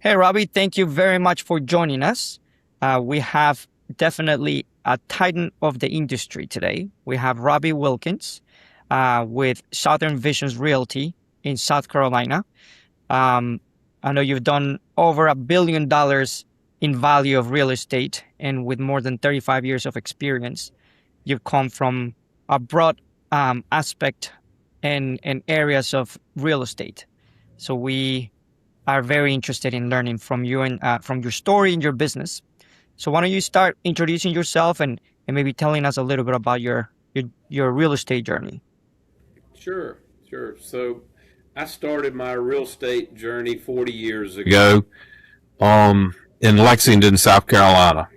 Hey, Robbie, thank you very much for joining us. We have definitely a titan of the industry today. We have Robby Wilkins with Southern Visions Realty in South Carolina. Um, I know you've done over $1 billion in value of real estate, and with more than 35 years of experience, you've come from a broad aspect and areas of real estate. So we are very interested in learning from you and from your story and your business. So why don't you start introducing yourself and maybe telling us a little bit about your real estate journey? Sure, sure. So I started my real estate journey 40 years ago in Lexington, South Carolina.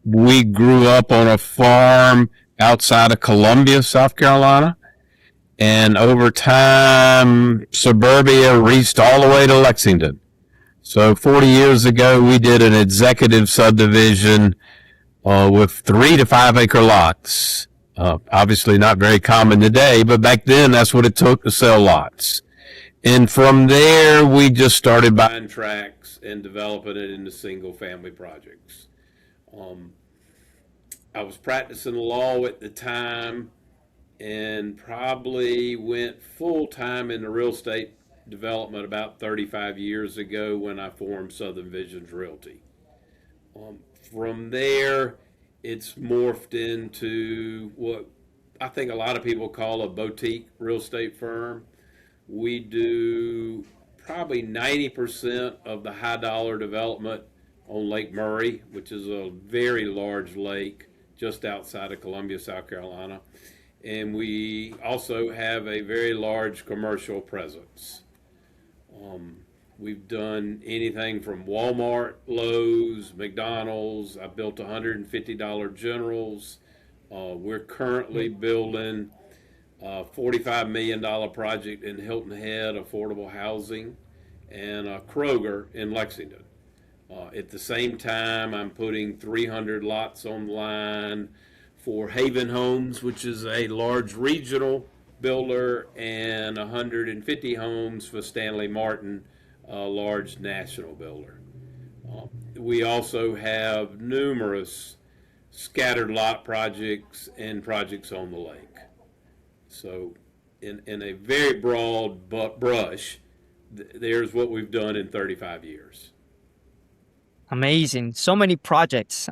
We grew up on a farm outside of Columbia, South Carolina. And over time, suburbia reached all the way to Lexington. So 40 years ago, we did an executive subdivision with 3 to 5 acre lots. Obviously not very common today, but back then that's what it took to sell lots. And from there, we just started buying tracts and developing it into single family projects. Um, I was practicing law at the time and probably went full time into real estate development about 35 years ago when I formed Southern Visions Realty. From there, it's morphed into what I think a lot of people call a boutique real estate firm. We do probably 90% of the high dollar development on Lake Murray, which is a very large lake just outside of Columbia, South Carolina. And we also have a very large commercial presence. Um, we've done anything from Walmart, Lowe's, McDonald's. I built $150 Generals. We're currently building a $45 million project in Hilton Head, affordable housing, and a Kroger in Lexington. At the same time, I'm putting 300 lots online for Haven Homes, which is a large regional builder, and 150 homes for Stanley Martin, a large national builder. We also have numerous scattered lot projects and projects on the lake. So, in a very broad brush, there's what we've done in 35 years. Amazing. So many projects.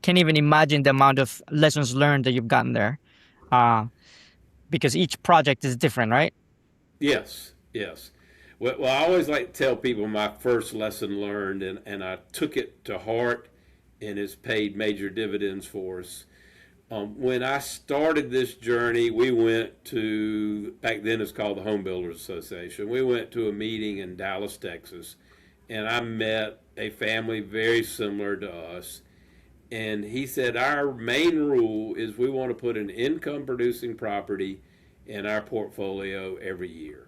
Can't even imagine the amount of lessons learned that you've gotten there. Uh, because each project is different, right? Yes, yes. Well, I always like to tell people my first lesson learned, and I took it to heart, and it's paid major dividends for us. When I started this journey, we went to, back then it's called the Home Builders Association. We went to a meeting in Dallas, Texas, and I met a family very similar to us. And he said, our main rule is we want to put an income producing property in our portfolio every year.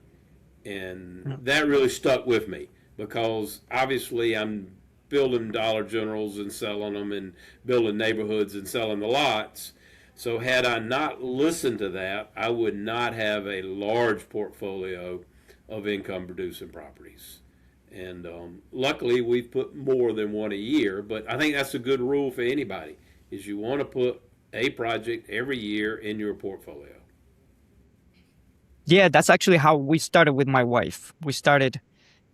And that really stuck with me because obviously I'm building Dollar Generals and selling them and building neighborhoods and selling the lots. So had I not listened to that, I would not have a large portfolio of income producing properties. And luckily we've put more than one a year, but I think that's a good rule for anybody is you want to put a project every year in your portfolio. Yeah, that's actually how we started with my wife. We started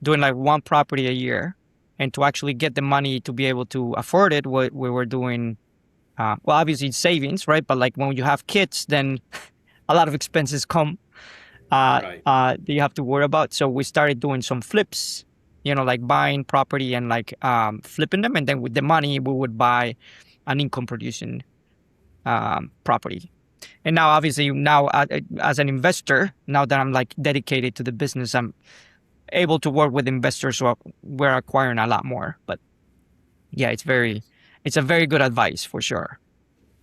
doing like one property a year. And to actually get the money to be able to afford it, we were doing, well, obviously it's savings, right? But like when you have kids, then a lot of expenses come Right. that you have to worry about. So we started doing some flips, like buying property and like flipping them. And then with the money, we would buy an income producing property. And now, obviously, now as an investor, now that I'm like dedicated to the business, I'm able to work with investors who we're acquiring a lot more. But yeah, it's a very good advice for sure.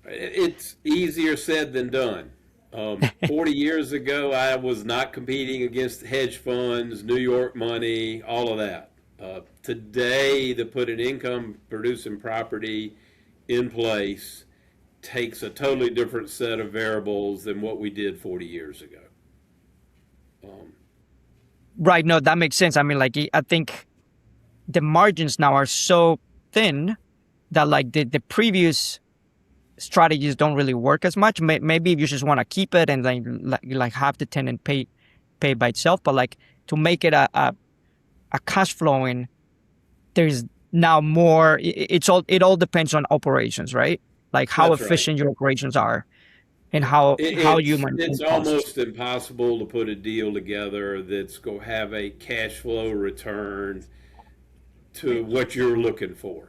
It's easier said than done. 40 years ago, I was not competing against hedge funds, New York money, all of that. Today, to put an income producing property in place takes a totally different set of variables than what we did 40 years ago. Um, Right. No, that makes sense. I mean, like, I think the margins now are so thin that like the previous strategies don't really work as much. Maybe if you just want to keep it and then like have the tenant pay by itself, but like to make it a cash flowing, there's now more. It all depends on operations, right? Like how That's right. efficient your operations are and Yeah. how you maintain It's costs. almost impossible to put a deal together that's going to have a cash flow return to what you're looking for.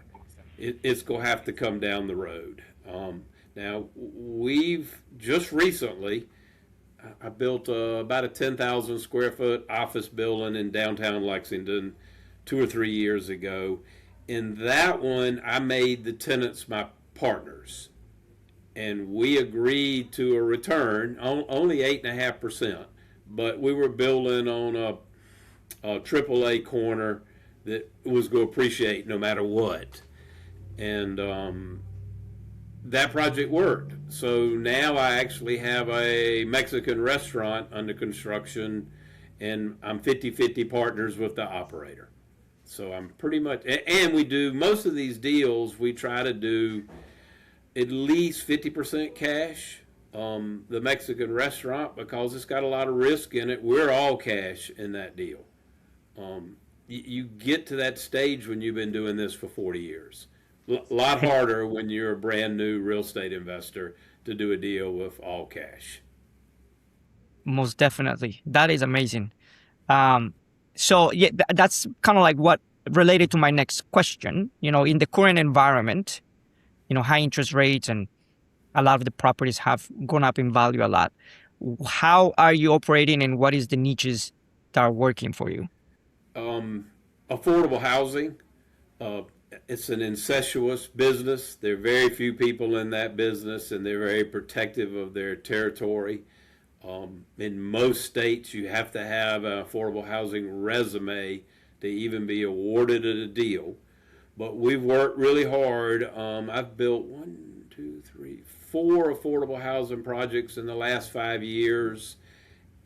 It's going to have to come down the road. Now, we've just recently, I built about a 10,000 square foot office building in downtown Lexington 2 or 3 years ago. In that one, I made the tenants my partners, and we agreed to a return only 8.5%. But we were building on a AAA corner that was going to appreciate no matter what, and that project worked. So now I actually have a Mexican restaurant under construction, and I'm 50-50 partners with the operator. So I'm pretty much, and we do most of these deals, we try to do at least 50% cash. The Mexican restaurant, because it's got a lot of risk in it, we're all cash in that deal. You get to that stage when you've been doing this for 40 years. A lot harder when you're a brand new real estate investor to do a deal with all cash. Most definitely, that is amazing. Um, so yeah, that's kind of like what related to my next question. In the current environment, high interest rates and a lot of the properties have gone up in value a lot. How are you operating and what is the niches that are working for you? Um, Affordable housing, uh, it's an incestuous business. There are very few people in that business, and they're very protective of their territory. In most states, you have to have an affordable housing resume to even be awarded a deal. But we've worked really hard. I've built one, two, three, four affordable housing projects in the last 5 years,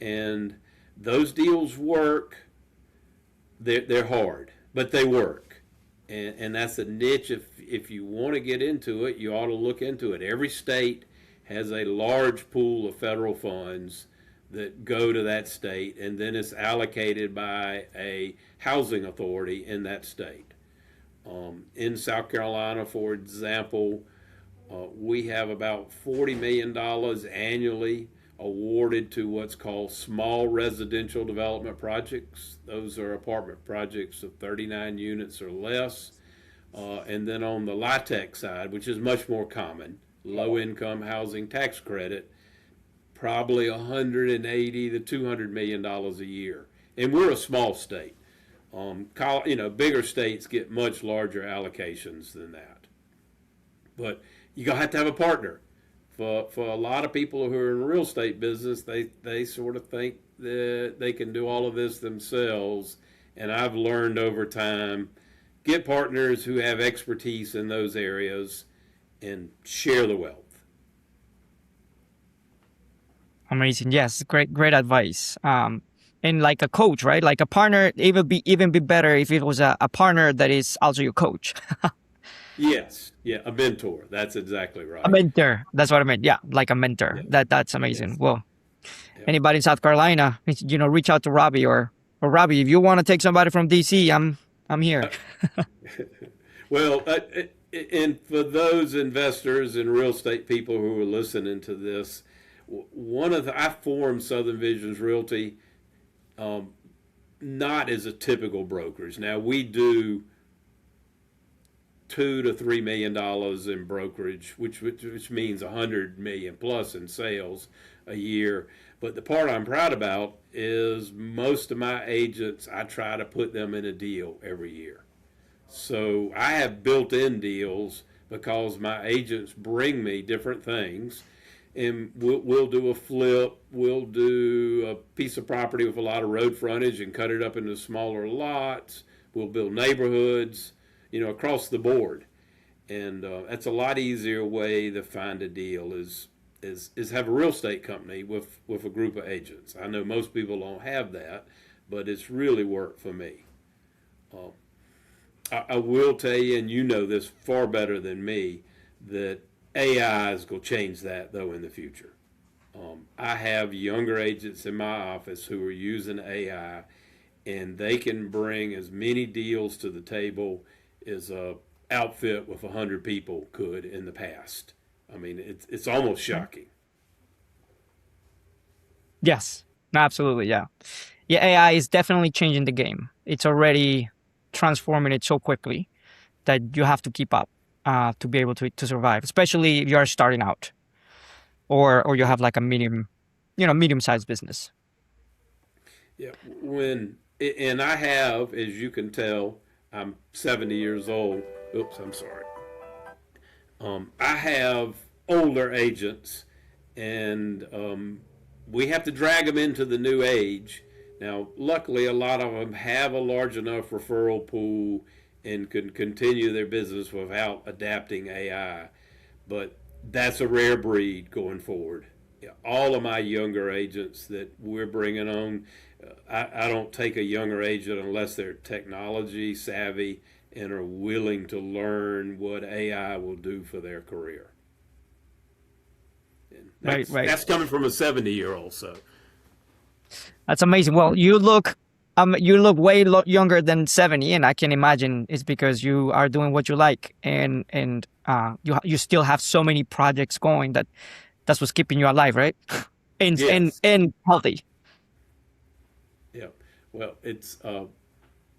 and those deals work. They're hard, but they work, and that's a niche. If you want to get into it, you ought to look into it. Every state has a large pool of federal funds that go to that state, and then it's allocated by a housing authority in that state. In South Carolina, for example, we have about $40 million annually awarded to what's called small residential development projects. Those are apartment projects of 39 units or less. And then on the LIHTC side, which is much more common, low income housing tax credit, probably 180 to $200 million a year. And we're a small state. Bigger states get much larger allocations than that. But you have to have a partner. For a lot of people who are in the real estate business, they sort of think that they can do all of this themselves. And I've learned over time, get partners who have expertise in those areas and share the wealth. Amazing. Yes, great advice. And like a coach, right? Like a partner, it would be even be better if it was a partner that is also your coach. Yes, yeah, a mentor. That's exactly A right. mentor. That's what I meant. Yeah, like a mentor. Yeah, That's amazing. yes, Well, yeah. anybody in South Carolina, reach out to Robby or Robby. If you want to take somebody from DC, I'm here. Well, and for those investors and real estate people who are listening to this, I formed Southern Visions Realty, um, not as a typical brokerage. Now we do $2 to $3 million in brokerage, which means 100 million plus in sales a year. But the part I'm proud about is most of my agents, I try to put them in a deal every year. So I have built-in deals because my agents bring me different things, and we'll do a flip. We'll do a piece of property with a lot of road frontage and cut it up into smaller lots. We'll build neighborhoods, across the board, and that's a lot easier way to find a deal is have a real estate company with a group of agents. I know most people don't have that, but it's really worked for me. Uh, I will tell you, and you know this far better than me, that AI is going to change that though in the future. I have younger agents in my office who are using AI, and they can bring as many deals to the table as a outfit with 100 people could in the past. I mean, it's almost shocking. Yes, absolutely. Yeah. Yeah. AI is definitely changing the game. It's already transforming it so quickly that you have to keep up to be able to survive, especially if you're starting out or you Yeah, have like a medium-sized business. yeah. And I have, as you can tell, I'm 70 years old. Oops, I'm sorry. I have older agents, and we have to drag them into the new age. Now, luckily, a lot of them have a large enough referral pool and can continue their business without adapting AI. But that's a rare breed going forward. Yeah, all of my younger agents that we're bringing on, I don't take a younger agent unless they're technology savvy and are willing to learn what AI will do for their career. And Right, right. that's coming from a 70-year-old. So That's amazing. Well, you look way younger than 70, and I can imagine it's because you are doing what you like, and you still have so many projects going that's what's keeping you alive, right? And yes, and healthy. yeah. Well, it's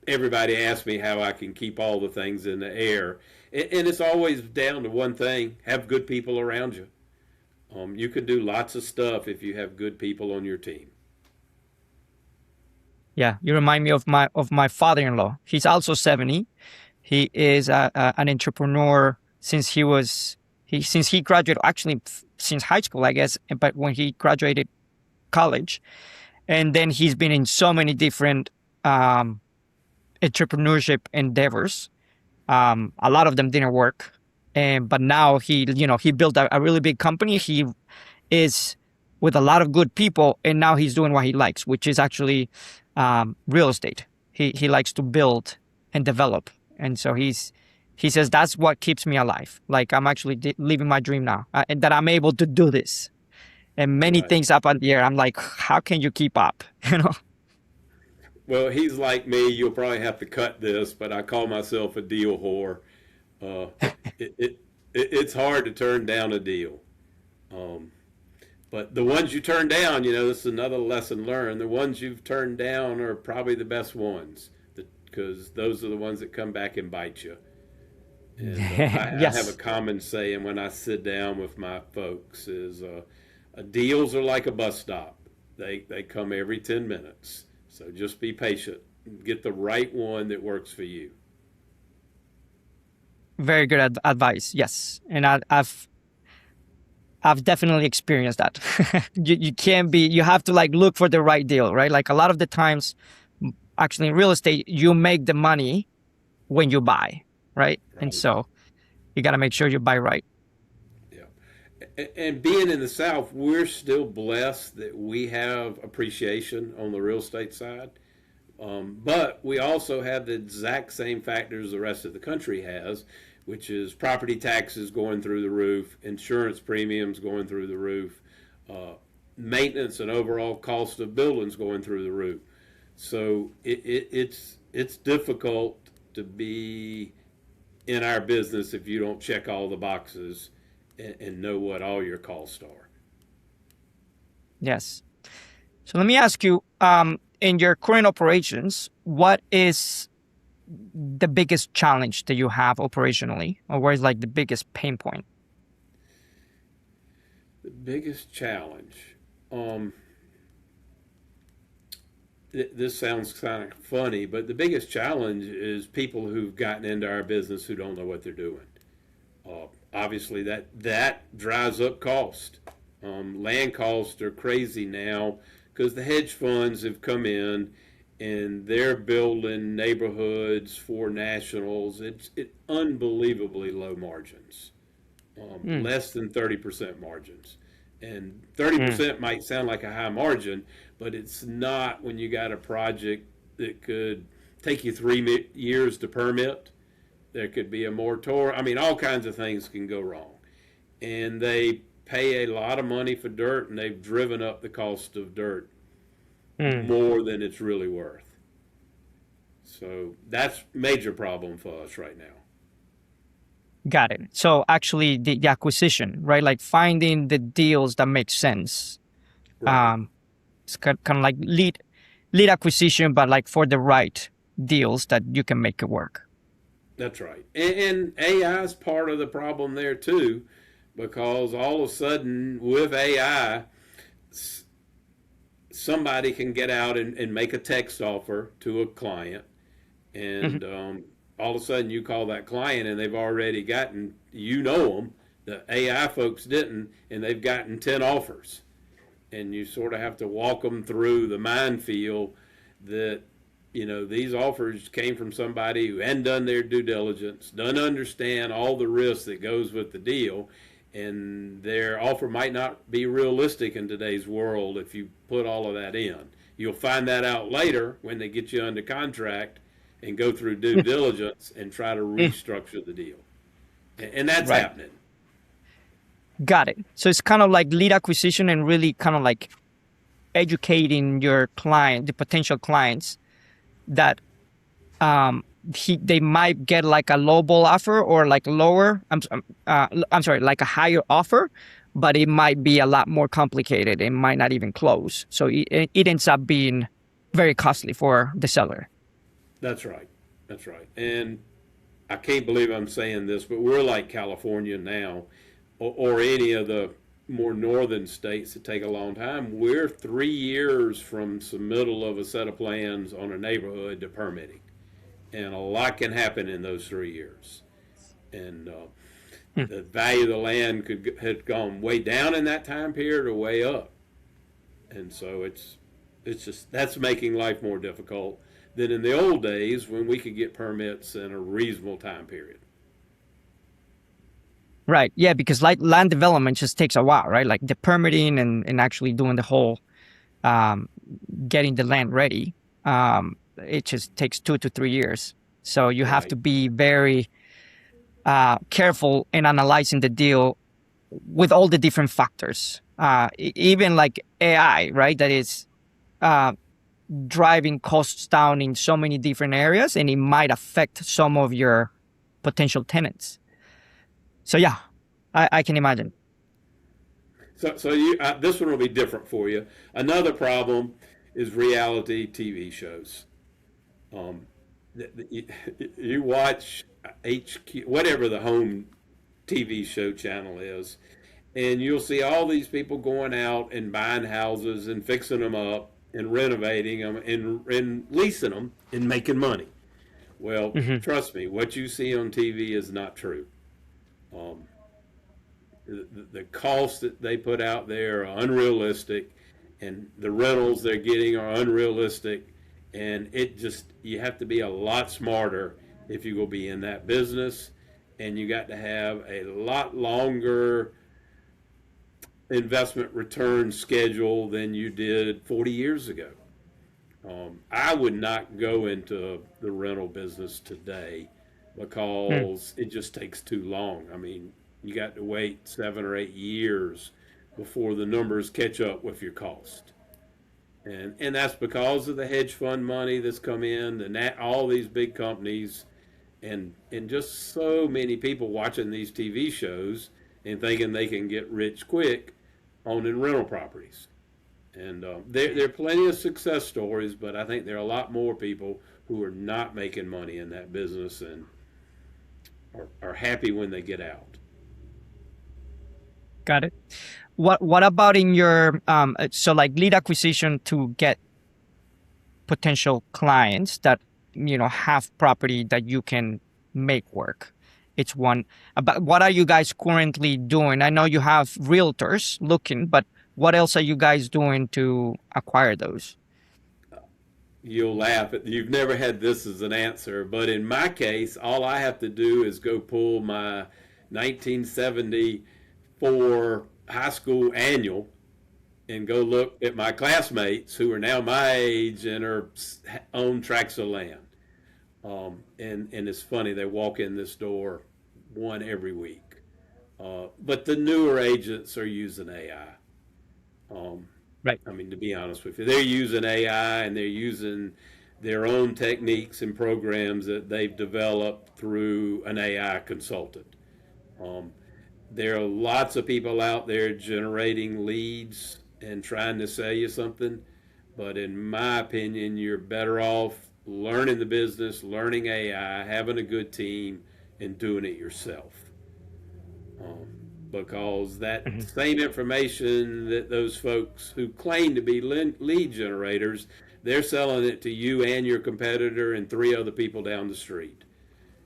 everybody asks me how I can keep all the things in the air, and it's always down to one thing: have good people around you. You can do lots of stuff if you have good people on your team. Yeah, you remind me of my father-in-law. He's also 70. He is an entrepreneur since he graduated, actually since high school, I guess. But when he graduated college, and then he's been in so many different um, entrepreneurship endeavors. A lot of them didn't work, and but now he built a really big company. He is with a lot of good people, and now he's doing what he likes, which is actually real estate. He likes to build and develop, and so he says that's what keeps me alive. Like I'm actually living my dream now, and that I'm able to do this. And many Right. things up on the air. I'm like, how can you keep up? You know? Well, he's like me. You'll probably have to cut this, but I call myself a deal whore. Uh, it, it, it's hard to turn down a deal. Um, but the ones you turn down, this is another lesson learned. The ones you've turned down are probably the best ones because those are the ones that come back and bite you. And I have a Yes. common saying when I sit down with my folks is deals are like a bus stop. They come every 10 minutes. So just be patient. Get the right one that works for you. Very good advice. Yes, and I've definitely experienced that. You can't be. You have to like look for the right deal, right? Like a lot of the times, actually in real estate, you make the money when you buy, right? And Right. so you got to make sure you buy right. Yeah. And being in the South, we're still blessed that we have appreciation on the real estate side. But we also have the exact same factors the rest of the country has, which is property taxes going through the roof, insurance premiums going through the roof, uh, maintenance and overall cost of buildings going through the roof. So it's difficult to be in our business if you don't check all the boxes and know what all your costs are. Yes. So let me ask you, in your current operations, what is the biggest challenge that you have operationally, or where is like the biggest pain point? The biggest challenge. Um, this sounds kind of funny, but the biggest challenge is people who've gotten into our business who don't know what they're doing. Obviously, that drives up cost. Land costs are crazy now because the hedge funds have come in and they're building neighborhoods for nationals. It's unbelievably low margins, Mm, less than 30% margins. And mm, 30% might sound like a high margin, but it's not when you got a project that could take you 3 years to permit. There could be a moratorium. I mean, all kinds of things can go wrong. And they pay a lot of money for dirt, and they've driven up the cost of dirt Mm, more than it's really worth. So that's a major problem for us right now. got it. So actually, the acquisition, right? Like finding the deals that make sense. Right. Um, it's kind of like lead acquisition, but like for the right deals that you can make it work. That's right. And AI is part of the problem there too, because all of a sudden with AI, somebody can get out and make a text offer to a client, Mhm. and all of a sudden you call that client and they've already gotten, you know them, the AI folks didn't, and they've gotten 10 offers. And you sort of have to walk them through the minefield that, these offers came from somebody who hadn't done their due diligence, doesn't understand all the risks that goes with the deal, and their offer might not be realistic in today's world if you put all of that in. You'll find that out later when they get you under contract and go through due diligence and try to Mm, restructure the deal. And that's right. happening. Got it. So it's kind of like lead acquisition and really kind of like educating your client, the potential clients that they might get like a low ball offer or like lower. I'm sorry, like a higher offer, but it might be a lot more complicated. It might not even close. So it ends up being very costly for the seller. That's right. That's right. And I can't believe I'm saying this, but we're like California now, or any of the more northern states that take a long time. We're 3 years from submittal of a set of plans on a neighborhood to permitting, and a lot can happen in those 3 years. And Hmm. the value of the land could have gone way down in that time period or way up, and so it's just that's making life more difficult than in the old days when we could get permits in a reasonable time period. Right. Yeah, because like land development just takes a while, right? Like the permitting and actually doing the whole um, getting the land ready. It just takes 2 to 3 years. So you have to Right. be very careful in analyzing the deal with all the different factors. Even like AI, right? That is uh, driving costs down in so many different areas, and it might affect some of your potential tenants. So yeah, I can imagine. So this one will be different for you. Another problem is reality TV shows. Um, you watch HQ, whatever the home TV show channel is, and you'll see all these people going out and buying houses and fixing them up and renovating them and leasing them and making money. Well, Hmm. trust me, what you see on TV is not true. Um, the costs that they put out there are unrealistic, and the rentals they're getting are unrealistic. And it just, you have to be a lot smarter if you go be in that business, and you got to have a lot longer investment return schedule than you did 40 years ago. I would not go into the rental business today Mm. because it just takes too long. I mean, you got to wait 7 or 8 years before the numbers catch up with your cost. And that's because of the hedge fund money that's come in, and all these big companies, and just so many people watching these TV shows and thinking they can get rich quick owning rental properties. And there are plenty of success stories, but I think there are a lot more people who are not making money in that business and are happy when they get out. Got it. What about in your so like lead acquisition to get potential clients that have property that you can make work? It's one. But what are you guys currently doing? I know you have realtors looking, but what else are you guys doing to acquire those? You'll laugh at, you've never had this as an answer, but in my case, all I have to do is go pull my 1974 high school annual and go look at my classmates who are now my age and are own tracts of land. And it's funny, they walk in this door one every week. But the newer agents are using AI. Um, Right. I mean, to be honest with you, they're using AI and they're using their own techniques and programs that they've developed through an AI consultant. Um, there are lots of people out there generating leads and trying to sell you something, but in my opinion, you're better off learning the business, learning AI, having a good team, and doing it yourself. Um, because that Mhm. same information that those folks who claim to be lead generators, they're selling it to you and your competitor and three other people down the street.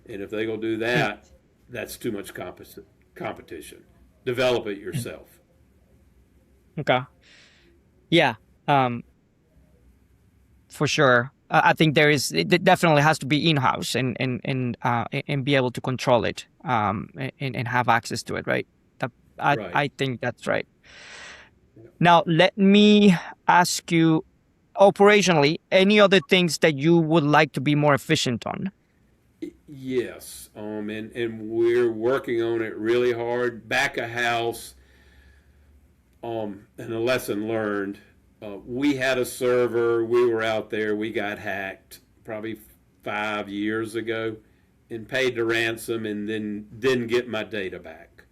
And if they go do that, that's too much competition. Develop it yourself. Okay. Yeah. Um, for sure. I think it definitely has to be in-house and be able to control it, and have access to it, right? That, Right. I think that's right. Now, let me ask you, operationally, any other things that you would like to be more efficient on? Yes. And we're working on it really hard. Back a house, and a lesson learned. We had a server. We were out there. We got hacked probably 5 years ago, and paid the ransom, and then didn't get my data back.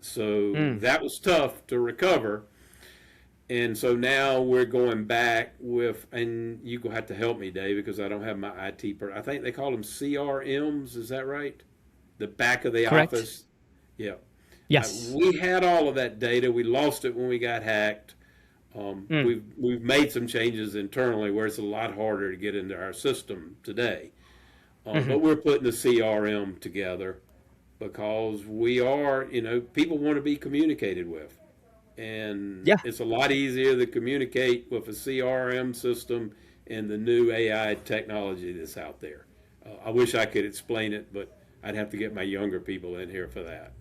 So Mm, that was tough to recover. And so now we're going back with, and you will have to help me, Dave, because I don't have my IT. I think they call them CRMs. Is that right? The back of the correct? office. Yeah. Yes. We had all of that data. We lost it when we got hacked. Mm, We've made some changes internally where it's a lot harder to get into our system today. hmm. But we're putting the CRM together because people want to be communicated with. And Yeah. it's a lot easier to communicate with a CRM system and the new AI technology that's out there. I wish I could explain it, but I'd have to get my younger people in here for that.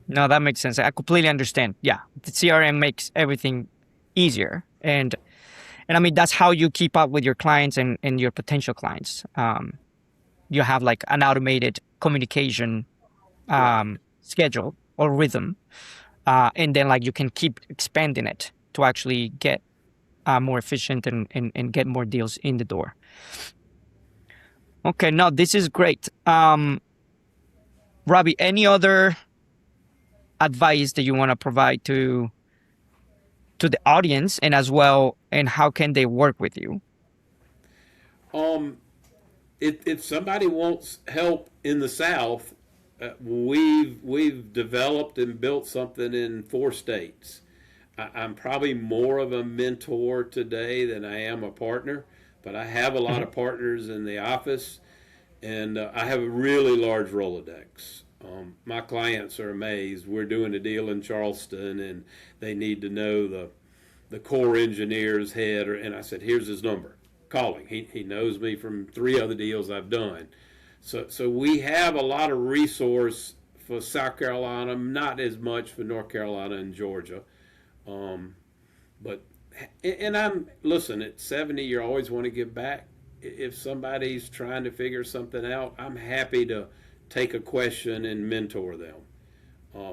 No, that makes sense. I completely understand. Yeah, the CRM makes everything easier, and I mean that's how you keep up with your clients and your potential clients. You have like an automated communication Right. schedule or rhythm, and then like you can keep expanding it to actually get more efficient and get more deals in the door. Okay, no, this is great. Robbie, any other advice that you want to provide to the audience, and as well, and how can they work with you? Um, if somebody wants help in the South, we've developed and built something in 4 states. I'm probably more of a mentor today than I am a partner, but I have a lot Mhm. of partners in the office, and I have a really large Rolodex. My clients are amazed. We're doing a deal in Charleston, and they need to know the core engineer's head, and I said, "Here's his number. Call him. He knows me from 3 other deals I've done." So we have a lot of resource for South Carolina, not as much for North Carolina and Georgia. Um, but and I'm listen, at 70, you always want to give back. If somebody's trying to figure something out, I'm happy to take a question and mentor them.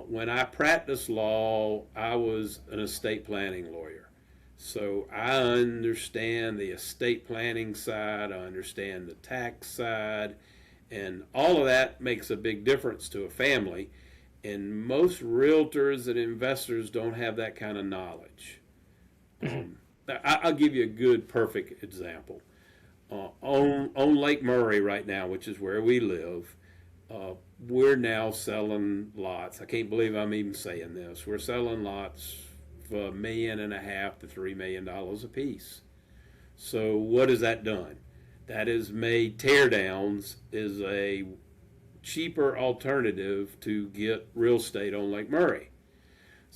When I practiced law, I was an estate planning lawyer. So I understand the estate planning side, I understand the tax side, and all of that makes a big difference to a family. And most realtors and investors don't have that kind of knowledge. Mhm. Um, I'll give you a good, perfect example. On Lake Murray right now, which is where we live, uh, we're now selling lots. I can't believe I'm even saying this. We're selling lots for $1.5 to $3 million a piece. So what has that done? That has made teardowns is a cheaper alternative to get real estate on Lake Murray.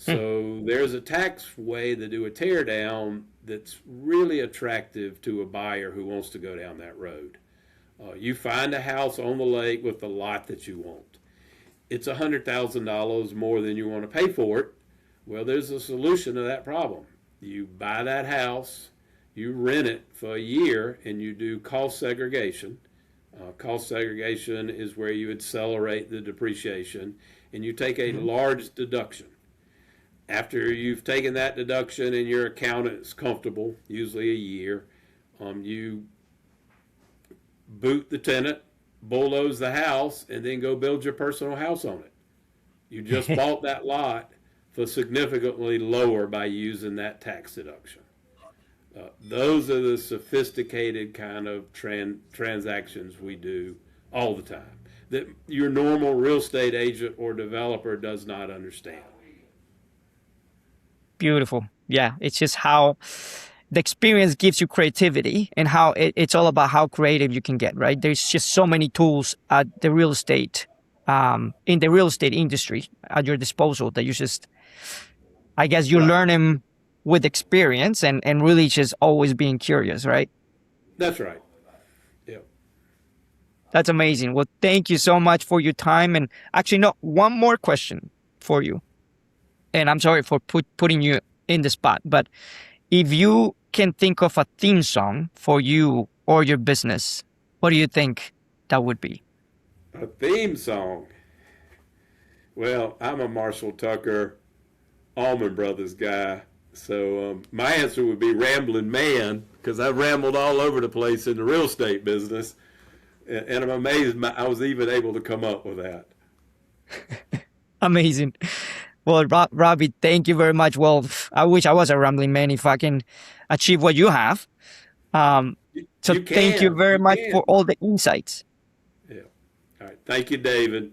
Mm, So there's a tax way to do a tear down that's really attractive to a buyer who wants to go down that road. You find a house on the lake with the lot that you want. It's $100,000 more than you want to pay for it. Well, there's a solution to that problem. You buy that house, you rent it for a year, and you do cost segregation. Cost segregation is where you accelerate the depreciation and you take a large deduction. After you've taken that deduction and your accountant is comfortable, usually a year, you boot the tenant, bulldoze the house, and then go build your personal house on it. You just bought that lot for significantly lower by using that tax deduction. Those are the sophisticated kind of transactions we do all the time that your normal real estate agent or developer does not understand. Beautiful. Yeah, it's just how the experience gives you creativity and how it's all about how creative you can get, right? There's just so many tools at the real estate, in the real estate industry at your disposal that you just, I guess you learn them with experience and really just always being curious, right? That's right. Yeah. That's amazing. Well, thank you so much for your time. And actually, no, one more question for you. And I'm sorry for putting you in the spot, but if you can think of a theme song for you or your business, what do you think that would be? A theme song. Well, I'm a Marshall Tucker, Allman Brothers guy. So my answer would be Rambling Man, because I've rambled all over the place in the real estate business. And I'm amazed I was even able to come up with that. Amazing. Well, Robby, thank you very much. Well, I wish I was a rambling man if I can achieve what you have. So thank you very much for all the insights. Yeah. All right. Thank you, David.